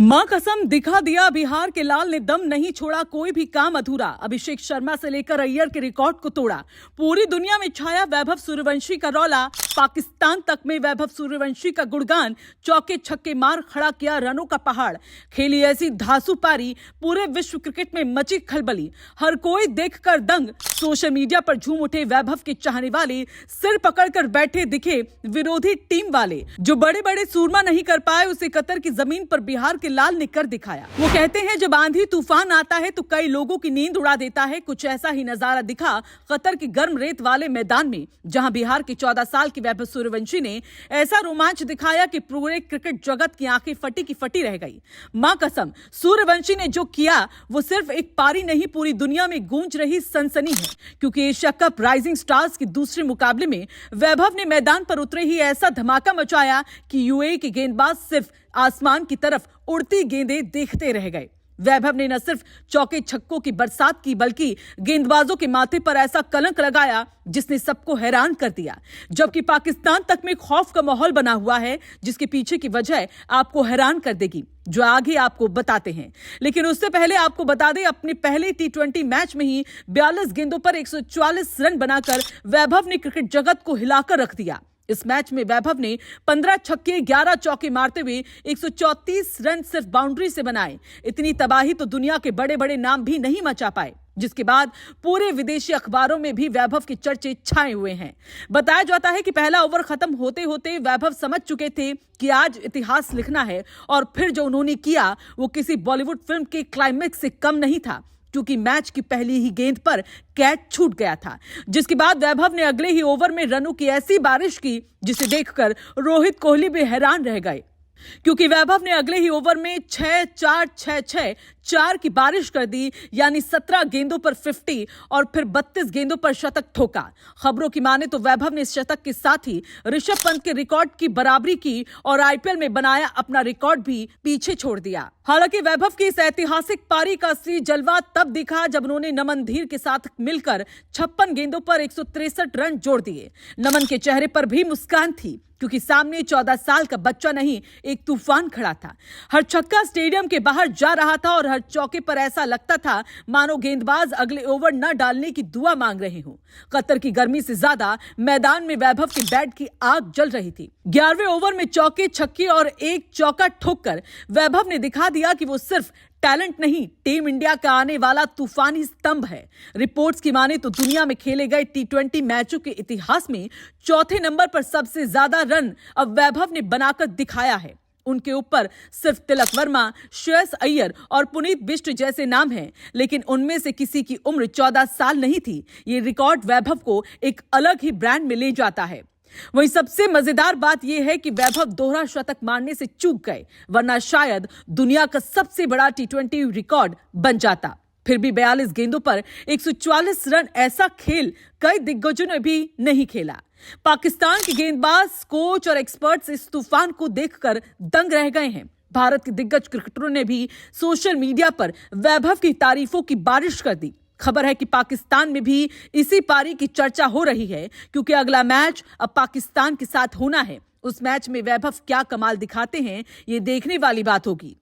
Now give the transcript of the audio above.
मां कसम दिखा दिया, बिहार के लाल ने दम नहीं छोड़ा, कोई भी काम अधूरा। अभिषेक शर्मा से लेकर अय्यर के रिकॉर्ड को तोड़ा। पूरी दुनिया में छाया वैभव सूर्यवंशी का रौला, पाकिस्तान तक में वैभव सूर्यवंशी का गुणगान। चौके छक्के मार खड़ा किया रनों का पहाड़। खेली ऐसी धांसू पारी, पूरे विश्व क्रिकेट में मची खलबली। हर कोई देखकर दंग, सोशल मीडिया पर झूम उठे वैभव के चाहने वाले। सिर पकड़कर बैठे दिखे विरोधी टीम वाले। जो बड़े बड़े सूरमा नहीं कर पाए, उसे कतर की जमीन पर बिहार के लाल ने कर दिखाया। वो कहते हैं जब आंधी तूफान आता है तो कई लोगों की नींद उड़ा देता है। कुछ ऐसा ही नजारा दिखा कतर की गर्म रेत वाले मैदान में, जहां बिहार के 14 साल के वैभव सूर्यवंशी ने ऐसा रोमांच दिखाया कि पूरे क्रिकेट जगत की आंखें फटी की फटी रह गई। मां कसम, सूर्यवंशी ने जो किया वो सिर्फ एक पारी नहीं, पूरी दुनिया में गूंज रही सनसनी है। क्योंकि एशिया कप राइजिंग स्टार्स के दूसरे मुकाबले में वैभव ने मैदान पर उतरे ही ऐसा धमाका मचाया कि यूएई के गेंदबाज सिर्फ आसमान की तरफ उड़ती गेंदें देखते रह गए। वैभव ने न सिर्फ चौके छक्कों की बरसात की, बल्कि गेंदबाजों के माथे पर ऐसा कलंक लगाया जिसने सबको हैरान कर दिया। जबकि पाकिस्तान तक में खौफ का माहौल बना हुआ है, जिसके पीछे की वजह आपको हैरान कर देगी, जो आगे आपको बताते हैं। लेकिन उससे पहले आपको बता दें, अपने पहले T20 मैच में ही 42 गेंदों पर 144 रन बनाकर वैभव ने क्रिकेट जगत को हिलाकर रख दिया। इस मैच में वैभव ने 15 छक्के 11 चौके मारते हुए 134 रन सिर्फ बाउंड्री से बनाए। इतनी तबाही तो दुनिया के बड़े बड़े नाम भी नहीं मचा पाए, जिसके बाद पूरे विदेशी अखबारों में भी वैभव के चर्चे छाए हुए हैं। बताया जाता है कि पहला ओवर खत्म होते होते वैभव समझ चुके थे कि आज इतिहास लिखना है, और फिर जो उन्होंने किया वो किसी बॉलीवुड फिल्म के क्लाइमेक्स से कम नहीं था। क्योंकि मैच की पहली ही गेंद पर कैच छूट गया था, जिसके बाद वैभव ने अगले ही ओवर में रनों की ऐसी बारिश की जिसे देखकर रोहित कोहली भी हैरान रह गए। क्योंकि वैभव ने अगले ही ओवर में 6-4-6-6-4 की बारिश कर दी, यानी 17 गेंदों पर 50 और फिर 32 गेंदों पर शतक ठोका। खबरों की माने तो वैभव ने इस शतक के साथ ही ऋषभ पंत के रिकॉर्ड की बराबरी की और आईपीएल में बनाया अपना रिकॉर्ड भी पीछे छोड़ दिया। हालांकि वैभव की इस ऐतिहासिक पारी का असली जलवा तब दिखा जब उन्होंने नमन धीर के साथ मिलकर 56 गेंदों पर 163 रन जोड़ दिए। नमन के चेहरे पर भी मुस्कान थी, क्योंकि सामने 14 साल का बच्चा नहीं, एक तूफान खड़ा था। हर छक्का स्टेडियम के बाहर जा रहा था और हर चौके पर ऐसा लगता था मानो गेंदबाज अगले ओवर न डालने की दुआ मांग रहे हों। कतर की गर्मी से ज्यादा मैदान में वैभव के बैट की आग जल रही थी। 11वें ओवर में चौके छक्के और एक चौका ठोककर वैभव ने दिखा दिया कि वो सिर्फ टैलेंट नहीं, टीम इंडिया का आने वाला तूफानी स्तंभ है। रिपोर्ट्स की माने तो दुनिया में खेले गए T20 मैचों के इतिहास में चौथे नंबर पर सबसे ज्यादा रन अब वैभव ने बनाकर दिखाया है। उनके ऊपर सिर्फ तिलक वर्मा, श्रेयस अय्यर और पुनीत बिष्ट जैसे नाम हैं, लेकिन उनमें से किसी की उम्र 14 साल नहीं थी। ये रिकॉर्ड वैभव को एक अलग ही ब्रांड में ले जाता है। वहीं सबसे मजेदार बात यह है कि वैभव दोहरा शतक मारने से चूक गए, वरना शायद दुनिया का सबसे बड़ा T20 रिकॉर्ड बन जाता। फिर भी 42 गेंदों पर 144 रन, ऐसा खेल कई दिग्गजों ने भी नहीं खेला। पाकिस्तान के गेंदबाज, कोच और एक्सपर्ट्स इस तूफान को देखकर दंग रह गए हैं। भारत के दिग्गज क्रिकेटरों ने भी सोशल मीडिया पर वैभव की तारीफों की बारिश कर दी। खबर है कि पाकिस्तान में भी इसी पारी की चर्चा हो रही है, क्योंकि अगला मैच अब पाकिस्तान के साथ होना है। उस मैच में वैभव क्या कमाल दिखाते हैं, ये देखने वाली बात होगी।